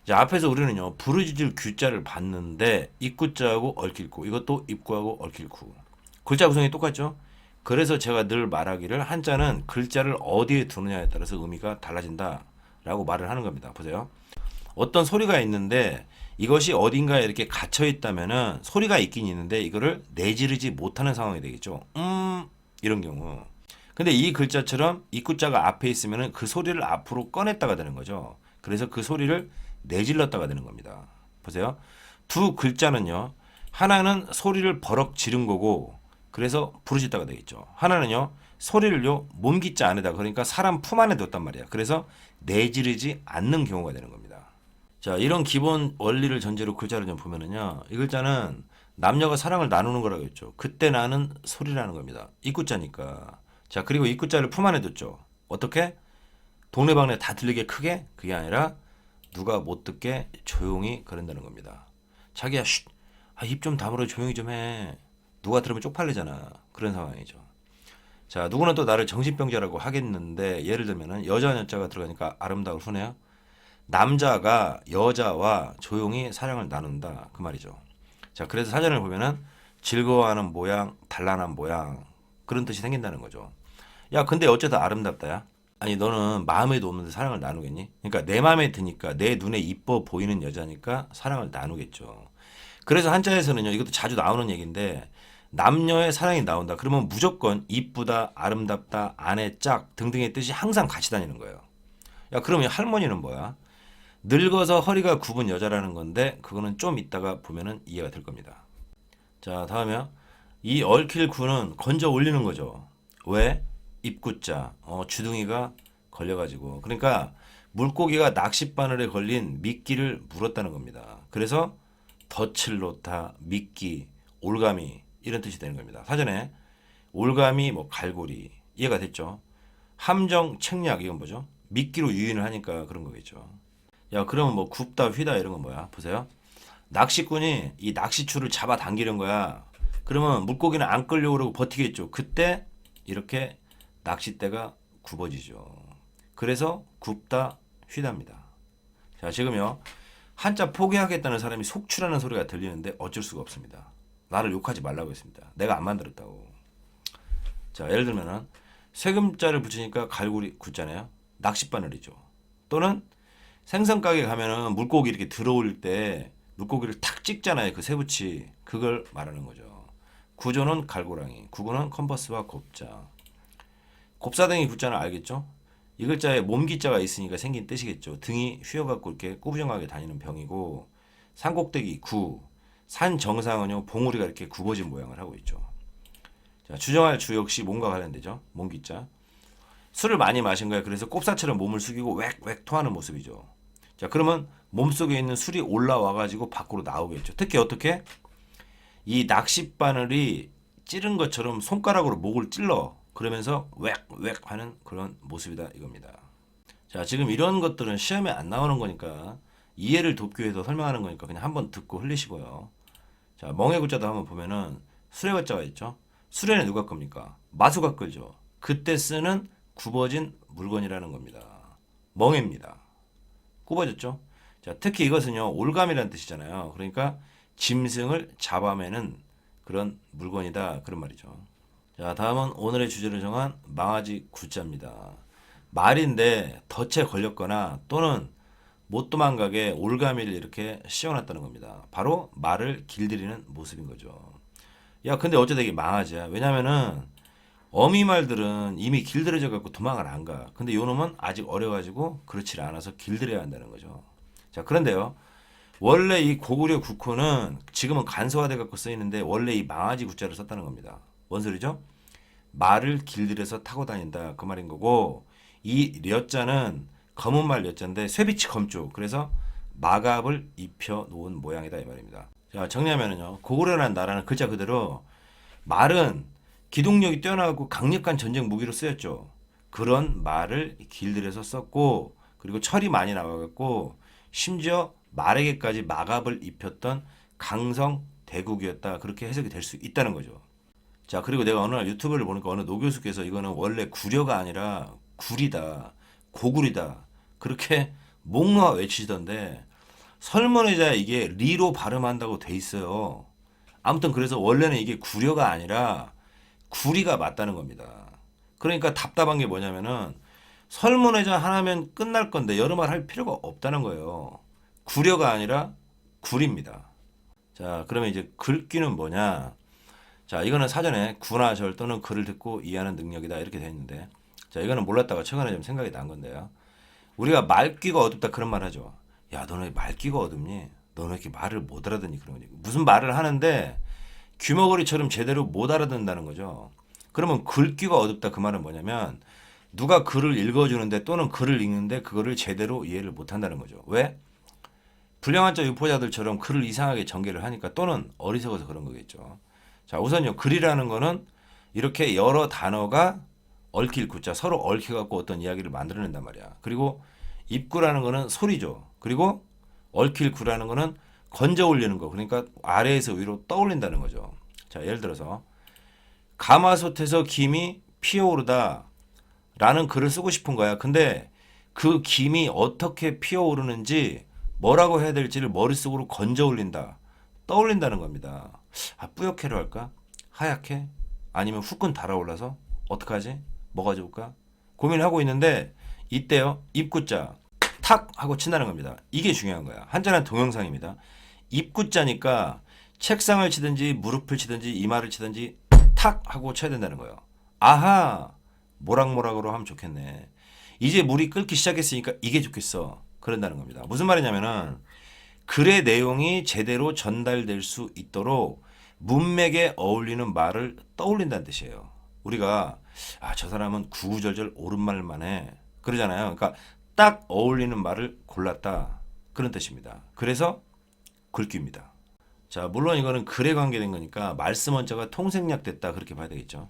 자, 앞에서 우리는요. 부르짖을 귀자를 봤는데 입구자하고 얽힐구 이것도 입구하고 얽힐구 글자 구성이 똑같죠? 그래서 제가 늘 말하기를 한자는 글자를 어디에 두느냐에 따라서 의미가 달라진다라고 말을 하는 겁니다. 보세요. 어떤 소리가 있는데 이것이 어딘가에 이렇게 갇혀 있다면은 소리가 있긴 있는데 이거를 내지르지 못하는 상황이 되겠죠. 이런 경우. 근데 이 글자처럼 입구자가 앞에 있으면은 그 소리를 앞으로 꺼냈다가 되는 거죠. 그래서 그 소리를 내질렀다가 되는 겁니다. 보세요. 두 글자는요. 하나는 소리를 버럭 지른 거고 그래서 부르짖다가 되겠죠. 하나는요. 소리를요. 몸기자 안에다 그러니까 사람 품 안에 뒀단 말이야. 그래서 내지르지 않는 경우가 되는 겁니다. 자, 이런 기본 원리를 전제로 글자를 좀 보면은요. 이 글자는 남녀가 사랑을 나누는 거라고 했죠. 그때 나는 소리라는 겁니다. 입구자니까. 자, 그리고 입구자를 품 안에 뒀죠. 어떻게? 동네방네 다 들리게 크게? 그게 아니라 누가 못 듣게 조용히 그런다는 겁니다. 자기야, 쉿. 입 좀 다물어 조용히 좀 해. 누가 들으면 쪽팔리잖아. 그런 상황이죠. 자, 누구는 또 나를 정신병자라고 하겠는데 예를 들면은 여자 여자가 들어가니까 아름다울 후네요. 남자가 여자와 조용히 사랑을 나눈다 그 말이죠. 자, 그래서 사전을 보면은 즐거워하는 모양, 단란한 모양 그런 뜻이 생긴다는 거죠. 야, 근데 어째서 아름답다야? 아니 너는 마음에도 없는데 사랑을 나누겠니? 그러니까 내 마음에 드니까 내 눈에 이뻐 보이는 여자니까 사랑을 나누겠죠. 그래서 한자에서는요 이것도 자주 나오는 얘기인데 남녀의 사랑이 나온다. 그러면 무조건 이쁘다, 아름답다, 아내 짝 등등의 뜻이 항상 같이 다니는 거예요. 야, 그러면 할머니는 뭐야? 늙어서 허리가 굽은 여자라는 건데 그거는 좀 이따가 보면은 이해가 될 겁니다. 자, 다음에요. 이 얽힐 구는 건져 올리는 거죠. 왜? 입구자, 주둥이가 걸려가지고. 그러니까 물고기가 낚싯바늘에 걸린 미끼를 물었다는 겁니다. 그래서 덫을 놓다, 미끼, 올가미 이런 뜻이 되는 겁니다. 사전에 올가미, 뭐 갈고리 이해가 됐죠? 함정, 책략 이건 뭐죠? 미끼로 유인을 하니까 그런 거겠죠. 야, 그러면 뭐 굽다, 휘다 이런 건 뭐야? 보세요. 낚시꾼이 이 낚시줄을 잡아 당기는 거야. 그러면 물고기는 안 끌려고 그러고 버티겠죠. 그때 이렇게 낚싯대가 굽어지죠. 그래서 굽다 휘답니다. 자, 지금요. 한자 포기하겠다는 사람이 속출하는 소리가 들리는데 어쩔 수가 없습니다. 나를 욕하지 말라고 했습니다. 내가 안 만들었다고. 자, 예를 들면은 세금자를 붙이니까 갈고리 굳잖아요. 낚싯바늘이죠. 또는 생선가게 가면은 물고기 이렇게 들어올 때 물고기를 탁 찍잖아요. 그 세붙이. 그걸 말하는 거죠. 구조는 갈고랑이, 구구는 컴퍼스와 곱자. 곱사등이 굳자는 알겠죠? 이 글자에 몸기자가 있으니까 생긴 뜻이겠죠. 등이 휘어갖고 이렇게 꾸부정하게 다니는 병이고, 산꼭대기 구, 산 정상은요 봉우리가 이렇게 굽어진 모양을 하고 있죠. 자, 추정할 주 역시 몸과 관련되죠. 몸기자. 술을 많이 마신 거야. 그래서 꼽사처럼 몸을 숙이고 웩웩 토하는 모습이죠. 자, 그러면 몸속에 있는 술이 올라와가지고 밖으로 나오겠죠. 특히 어떻게? 이 낚싯바늘이 찌른 것처럼 손가락으로 목을 찔러. 그러면서 웩웩 하는 그런 모습이다 이겁니다. 자, 지금 이런 것들은 시험에 안 나오는 거니까 이해를 돕기 위해서 설명하는 거니까 그냥 한번 듣고 흘리시고요. 자, 멍의 구자도 한번 보면은 수레 글자가 있죠. 수레는 누가 겁니까? 마수가 끌죠. 그때 쓰는 굽어진 물건이라는 겁니다. 멍해입니다. 굽어졌죠? 자, 특히 이것은요, 올감이라는 뜻이잖아요. 그러니까 짐승을 잡아매는 그런 물건이다. 그런 말이죠. 자, 다음은 오늘의 주제를 정한 망아지 구자입니다. 말인데 덫에 걸렸거나 또는 못 도망가게 올가미를 이렇게 씌워놨다는 겁니다. 바로 말을 길들이는 모습인 거죠. 야, 근데 어쩌다 이게 망아지야? 왜냐면은 어미말들은 이미 길들여져 갖고 도망을 안 가. 근데 요놈은 아직 어려가지고 그렇지 않아서 길들여야 한다는 거죠. 자, 그런데요. 원래 이 고구려 국호는 지금은 간소화돼 갖고 쓰이는데 원래 이 망아지 구자를 썼다는 겁니다. 뭔 소리죠? 말을 길들여서 타고 다닌다 그 말인 거고, 이 려자는 검은 말 려자인데 쇠빛이 검죠. 그래서 마갑을 입혀 놓은 모양이다 이 말입니다. 자, 정리하면은요, 고구려라는 나라는 글자 그대로 말은 기동력이 뛰어나고 강력한 전쟁 무기로 쓰였죠. 그런 말을 길들여서 썼고, 그리고 철이 많이 나와갖고 심지어 말에게까지 마갑을 입혔던 강성 대국이었다, 그렇게 해석이 될 수 있다는 거죠. 자, 그리고 내가 어느 날 유튜브를 보니까 어느 노교수께서 이거는 원래 구려가 아니라 구리다, 고구리다, 그렇게 목놓아 외치시던데, 설문의자 이게 리로 발음한다고 돼 있어요. 아무튼 그래서 원래는 이게 구려가 아니라 구리가 맞다는 겁니다. 그러니까 답답한 게 뭐냐면은 설문의자 하나면 끝날 건데 여러 말 할 필요가 없다는 거예요. 구려가 아니라 구리입니다. 자, 그러면 이제 글귀는 뭐냐? 자, 이거는 사전에 구나 절 또는 글을 듣고 이해하는 능력이다 이렇게 돼 있는데, 자, 이거는 몰랐다가 최근에 좀 생각이 난 건데요. 우리가 말귀가 어둡다 그런 말 하죠. 야, 너는 왜 말귀가 어둡니? 너는 왜 이렇게 말을 못 알아듣니? 그런 거지. 무슨 말을 하는데 귀머거리처럼 제대로 못 알아듣는다는 거죠. 그러면 글귀가 어둡다 그 말은 뭐냐면 누가 글을 읽어주는데 또는 글을 읽는데 그거를 제대로 이해를 못 한다는 거죠. 왜? 불량한자 유포자들처럼 글을 이상하게 전개를 하니까, 또는 어리석어서 그런 거겠죠. 자, 우선요, 글이라는 거는 이렇게 여러 단어가 얽힐 구자, 서로 얽혀갖고 어떤 이야기를 만들어낸단 말이야. 그리고 입구라는 거는 소리죠. 그리고 얽힐 구라는 거는 건져 올리는 거, 그러니까 아래에서 위로 떠올린다는 거죠. 자, 예를 들어서 가마솥에서 김이 피어오르다 라는 글을 쓰고 싶은 거야. 근데 그 김이 어떻게 피어오르는지 뭐라고 해야 될지를 머릿속으로 건져 올린다, 떠올린다는 겁니다. 아, 뿌옇게로 할까? 하얗게? 아니면 후끈 달아올라서? 어떡하지? 뭐가 좋을까? 고민하고 있는데 이때요, 입구자 탁 하고 친다는 겁니다. 이게 중요한 거야. 한자는 동영상입니다. 입구자니까 책상을 치든지 무릎을 치든지 이마를 치든지 탁 하고 쳐야 된다는 거예요. 아하, 모락모락으로 하면 좋겠네. 이제 물이 끓기 시작했으니까 이게 좋겠어. 그런다는 겁니다. 무슨 말이냐면은 글의 내용이 제대로 전달될 수 있도록 문맥에 어울리는 말을 떠올린다는 뜻이에요. 우리가 저 사람은 구구절절 옳은 말만 해 그러잖아요. 그러니까 딱 어울리는 말을 골랐다 그런 뜻입니다. 그래서 글귀입니다. 자, 물론 이거는 글에 관계된 거니까 말씀 원자가 통생략됐다 그렇게 봐야 되겠죠.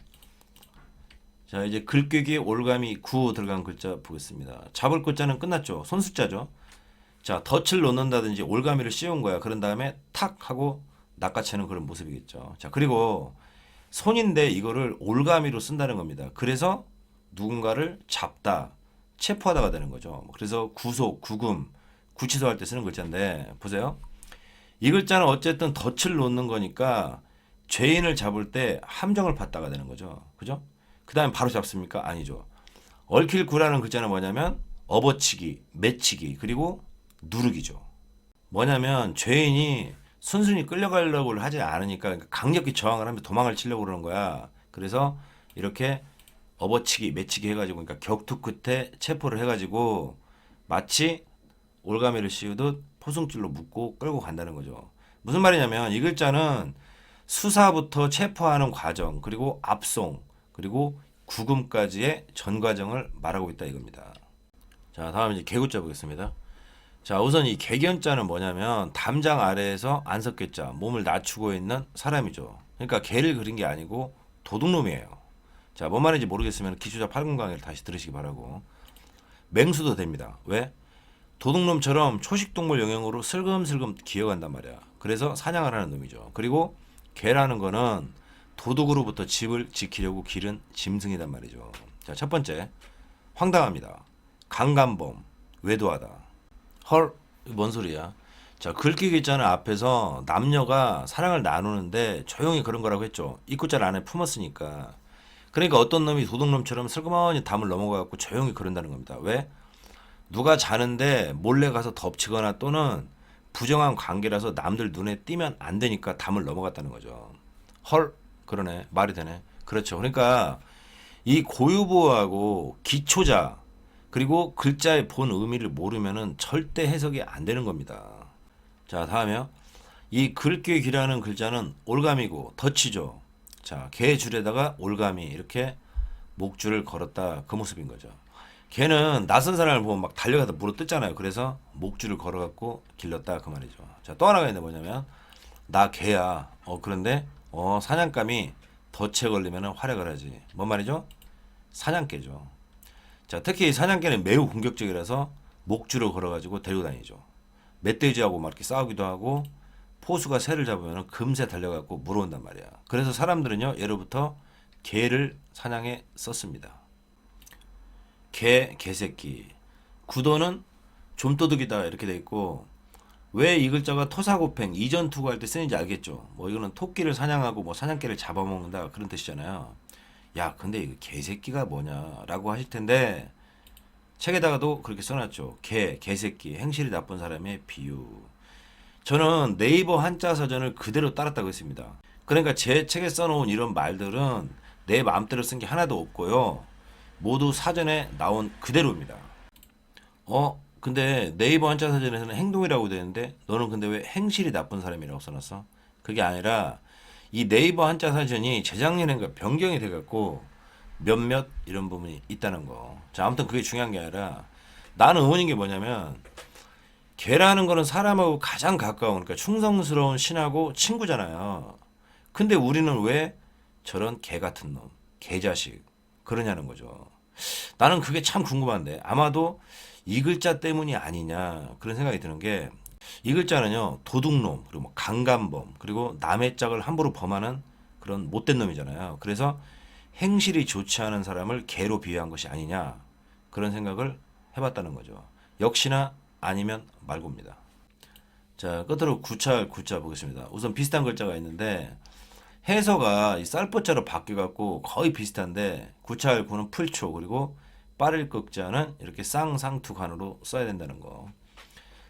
자, 이제 글귀기에 올감이 구 들어간 글자 보겠습니다. 잡을 글자는 끝났죠. 손숫자죠. 자, 덫을 놓는다든지 올가미를 씌운 거야. 그런 다음에 탁 하고 낚아채는 그런 모습이겠죠. 자, 그리고 손인데 이거를 올가미로 쓴다는 겁니다. 그래서 누군가를 잡다, 체포하다가 되는 거죠. 그래서 구속, 구금, 구치소 할 때 쓰는 글자인데 보세요. 이 글자는 어쨌든 덫을 놓는 거니까 죄인을 잡을 때 함정을 받다가 되는 거죠. 그죠? 그 다음에 바로 잡습니까? 아니죠. 얽힐 구라는 글자는 뭐냐면 업어치기, 매치기, 그리고 누르기죠. 뭐냐면 죄인이 순순히 끌려가려고 하지 않으니까 강력히 저항을 하면서 도망을 치려고 그러는 거야. 그래서 이렇게 업어치기, 매치기 해가지고 그러니까 격투 끝에 체포를 해가지고 마치 올가미를 씌우듯 포승줄로 묶고 끌고 간다는 거죠. 무슨 말이냐면 이 글자는 수사부터 체포하는 과정, 그리고 압송, 그리고 구금까지의 전 과정을 말하고 있다 이겁니다. 자, 다음 이제 개구자 보겠습니다. 자, 우선 이 개견자는 뭐냐면 담장 아래에서 안석개자, 몸을 낮추고 있는 사람이죠. 그러니까 개를 그린 게 아니고 도둑놈이에요. 자, 뭔 말인지 모르겠으면 기초자 8군 강의를 다시 들으시기 바라고. 맹수도 됩니다. 왜? 도둑놈처럼 초식동물 영역으로 슬금슬금 기어간단 말이야. 그래서 사냥을 하는 놈이죠. 그리고 개라는 거는 도둑으로부터 집을 지키려고 기른 짐승이단 말이죠. 자, 첫 번째, 황당합니다. 강간범, 외도하다. 헐, 뭔 소리야? 자, 글귀 글자는 앞에서 남녀가 사랑을 나누는데 조용히 그런 거라고 했죠. 입구자를 안에 품었으니까. 그러니까 어떤 놈이 도둑놈처럼 슬그머니 담을 넘어가고 조용히 그런다는 겁니다. 왜? 누가 자는데 몰래 가서 덮치거나 또는 부정한 관계라서 남들 눈에 띄면 안 되니까 담을 넘어갔다는 거죠. 헐, 그러네. 말이 되네. 그렇죠. 그러니까 이 고유보호하고 기초자 그리고 글자의 본 의미를 모르면은 절대 해석이 안 되는 겁니다. 자, 다음에요. 이 글귀기라는 글자는 올가미고 덫이죠. 자, 개 줄에다가 올가미 이렇게 목줄을 걸었다 그 모습인 거죠. 걔는 낯선 사람을 보면 막 달려가다 물어 뜯잖아요. 그래서 목줄을 걸어갖고 길렀다 그 말이죠. 자, 또 하나가 있는데 뭐냐면 나 개야. 그런데 사냥감이 덫에 걸리면 활약을 하지. 뭔 말이죠? 사냥개죠. 자, 특히 사냥개는 매우 공격적이라서 목줄을 걸어가지고 데리고 다니죠. 멧돼지하고 막 이렇게 싸우기도 하고 포수가 새를 잡으면 금세 달려가고 물어온단 말이야. 그래서 사람들은요 예로부터 개를 사냥에 썼습니다. 개, 개새끼. 구도는 좀도둑이다 이렇게 돼 있고 왜 이 글자가 토사구팽 이전 투구할 때 쓰는지 알겠죠? 뭐 이거는 토끼를 사냥하고 뭐 사냥개를 잡아먹는다 그런 뜻이잖아요. 야, 근데 이거 개새끼가 뭐냐라고 하실 텐데 책에다가도 그렇게 써놨죠. 개, 개새끼, 행실이 나쁜 사람의 비유. 저는 네이버 한자 사전을 그대로 따랐다고 했습니다. 그러니까 제 책에 써놓은 이런 말들은 내 마음대로 쓴 게 하나도 없고요. 모두 사전에 나온 그대로입니다. 근데 네이버 한자 사전에서는 행동이라고 되는데 너는 근데 왜 행실이 나쁜 사람이라고 써놨어? 그게 아니라 이 네이버 한자 사전이 재작년인가 변경이 돼갖고 몇몇 이런 부분이 있다는 거. 자, 아무튼 그게 중요한 게 아니라 나는 의문인 게 뭐냐면 개라는 거는 사람하고 가장 가까운 그러니까 충성스러운 신하고 친구잖아요. 근데 우리는 왜 저런 개 같은 놈, 개자식 그러냐는 거죠. 나는 그게 참 궁금한데 아마도 이 글자 때문이 아니냐 그런 생각이 드는 게 이 글자는요 도둑놈 그리고 뭐 강간범 그리고 남의 짝을 함부로 범하는 그런 못된 놈이잖아요. 그래서 행실이 좋지 않은 사람을 개로 비유한 것이 아니냐 그런 생각을 해봤다는 거죠. 역시나 아니면 말고입니다. 자, 끝으로 구찰 구자 보겠습니다. 우선 비슷한 글자가 있는데 해서가 이 쌀포자로 바뀌어갖고 거의 비슷한데 구찰 구는 풀초 그리고 빠를 극자는 이렇게 쌍상투간으로 써야 된다는 거.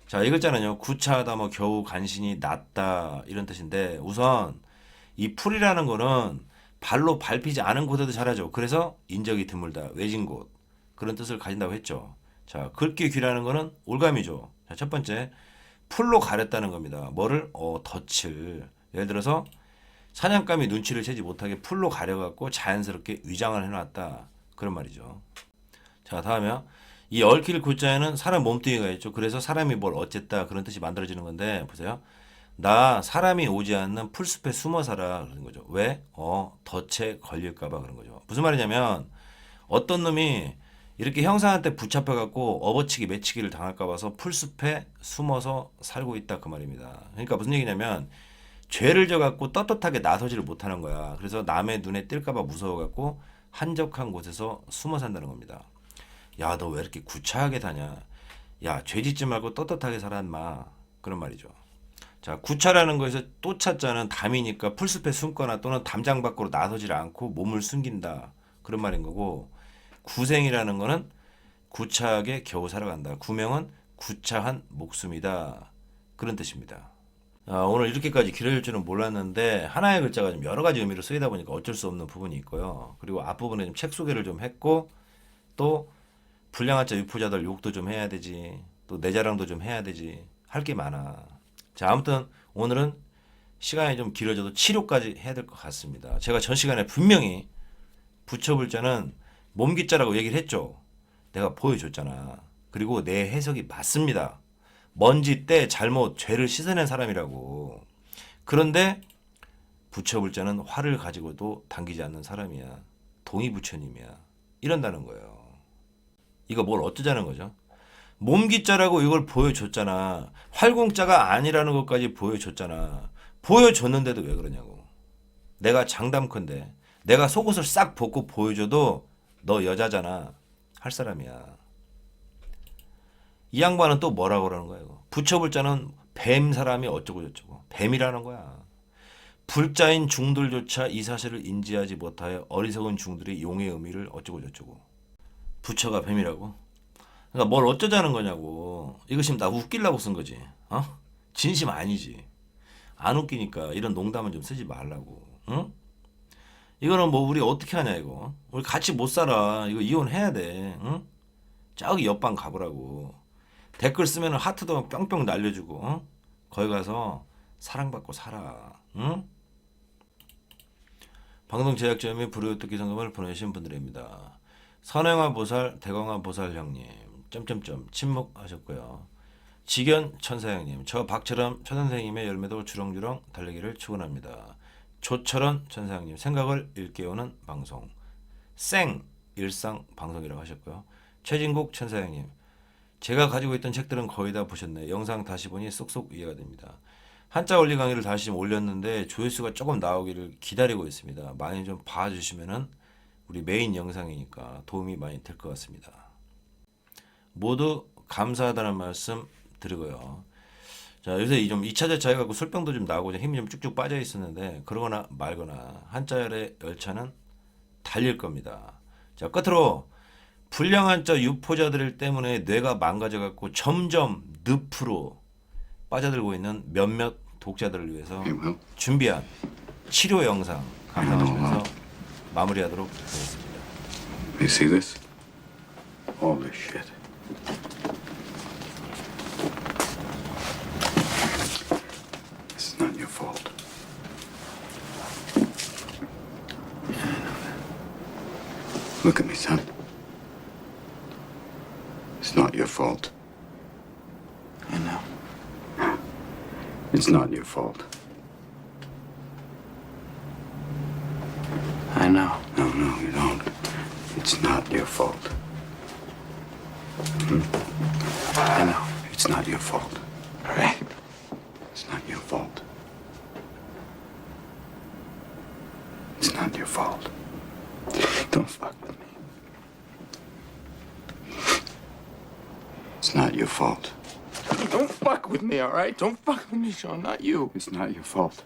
자, 이 글자는요 구차하다 뭐 겨우 간신히 낫다 이런 뜻인데 우선 이 풀이라는 거는 발로 밟히지 않은 곳에도 자라죠. 그래서 인적이 드물다 외진 곳 그런 뜻을 가진다고 했죠. 자, 긁기 귀라는 거는 올감이죠. 자, 첫 번째 풀로 가렸다는 겁니다. 뭐를? 덫을. 예를 들어서 사냥감이 눈치를 채지 못하게 풀로 가려갖고 자연스럽게 위장을 해놨다. 그런 말이죠. 자, 다음에요. 이 얽힐 구자에는 사람 몸뚱이가 있죠. 그래서 사람이 뭘 어쨌다 그런 뜻이 만들어지는 건데 보세요. 나 사람이 오지 않는 풀숲에 숨어 살아 그런 거죠. 왜? 덫에 걸릴까봐 그런 거죠. 무슨 말이냐면 어떤 놈이 이렇게 형사한테 붙잡혀갖고 업어치기 매치기를 당할까 봐서 풀숲에 숨어서 살고 있다 그 말입니다. 그러니까 무슨 얘기냐면 죄를 져갖고 떳떳하게 나서지를 못하는 거야. 그래서 남의 눈에 띌까봐 무서워갖고 한적한 곳에서 숨어 산다는 겁니다. 야, 너 왜 이렇게 구차하게 사냐? 야, 죄 짓지 말고 떳떳하게 살아 인마. 그런 말이죠. 자, 구차라는 거에서 또 차자는 담이니까 풀숲에 숨거나 또는 담장 밖으로 나서질 않고 몸을 숨긴다. 그런 말인 거고, 구생이라는 거는 구차하게 겨우 살아간다. 구명은 구차한 목숨이다. 그런 뜻입니다. 오늘 이렇게까지 길어질 줄은 몰랐는데 하나의 글자가 좀 여러 가지 의미로 쓰이다 보니까 어쩔 수 없는 부분이 있고요. 그리고 앞부분에 좀 책 소개를 좀 했고, 또 불량한자 유포자들 욕도 좀 해야 되지, 또 내 자랑도 좀 해야 되지, 할 게 많아. 자, 아무튼 오늘은 시간이 좀 길어져도 치료까지 해야 될 것 같습니다. 제가 전 시간에 분명히 부처불자는 몸기자라고 얘기를 했죠. 내가 보여줬잖아. 그리고 내 해석이 맞습니다. 먼지, 때, 잘못, 죄를 씻어낸 사람이라고. 그런데 부처불자는 화를 가지고도 당기지 않는 사람이야. 동의부처님이야. 이런다는 거예요. 이거 뭘 어쩌자는 거죠? 몸기자라고 이걸 보여줬잖아. 활공자가 아니라는 것까지 보여줬잖아. 보여줬는데도 왜 그러냐고. 내가 장담컨대 내가 속옷을 싹 벗고 보여줘도 너 여자잖아. 할 사람이야. 이 양반은 또 뭐라고 그러는 거야 이거. 부처불자는 뱀 사람이 어쩌고 저쩌고. 뱀이라는 거야. 불자인 중들조차 이 사실을 인지하지 못하여 어리석은 중들이 용의 의미를 어쩌고 저쩌고. 부처가 뱀이라고? 그러니까 뭘 어쩌자는 거냐고. 이거 지금 나 웃기려고 쓴 거지. 어? 진심 아니지. 안 웃기니까 이런 농담은 좀 쓰지 말라고. 응? 이거는 뭐 우리 어떻게 하냐 이거. 우리 같이 못 살아. 이거 이혼해야 돼. 응? 저기 옆방 가보라고. 댓글 쓰면 하트도 뿅뿅 날려주고. 응? 거기 가서 사랑받고 살아. 응? 방송 제작자 및 불효특기 성금을 보내주신 분들입니다. 선행화 보살, 대광화 보살 형님, 점점점 침묵하셨고요. 지견 천사 형님, 저 박철암 천선생님의 열매도 주렁주렁 달리기를 축원합니다. 조철원 천사 형님, 생각을 일깨우는 방송, 생 일상 방송이라고 하셨고요. 최진국 천사 형님, 제가 가지고 있던 책들은 거의 다 보셨네. 영상 다시 보니 쏙쏙 이해가 됩니다. 한자 원리 강의를 다시 좀 올렸는데 조회수가 조금 나오기를 기다리고 있습니다. 많이 좀 봐주시면은 우리 메인 영상이니까 도움이 많이 될 것 같습니다. 모두 감사하다는 말씀 드리고요. 자, 요새 좀 2차제 차해 갖고 술병도 좀 나고 힘이 좀 쭉쭉 빠져 있었는데 그러거나 말거나 한자열의 열차는 달릴 겁니다. 자, 끝으로 불량한자 유포자들 때문에 뇌가 망가져 갖고 점점 늪으로 빠져들고 있는 몇몇 독자들을 위해서 준비한 치료 영상 감상하시면서 마무리하도록 하겠습니다. You see this? All this shit. This is not your fault. Look at me, son. It's not your fault. I know. It's not your fault. I know. No, no, you don't. It's not your fault. I know. It's not your fault. All right. It's not your fault. It's not your fault. Don't fuck with me. It's not your fault. Don't fuck with me, all right? Don't fuck with me, Sean. Not you. It's not your fault.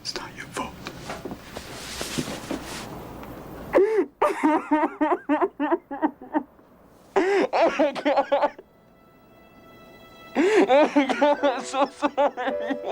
It's not your fault. I'm so sorry.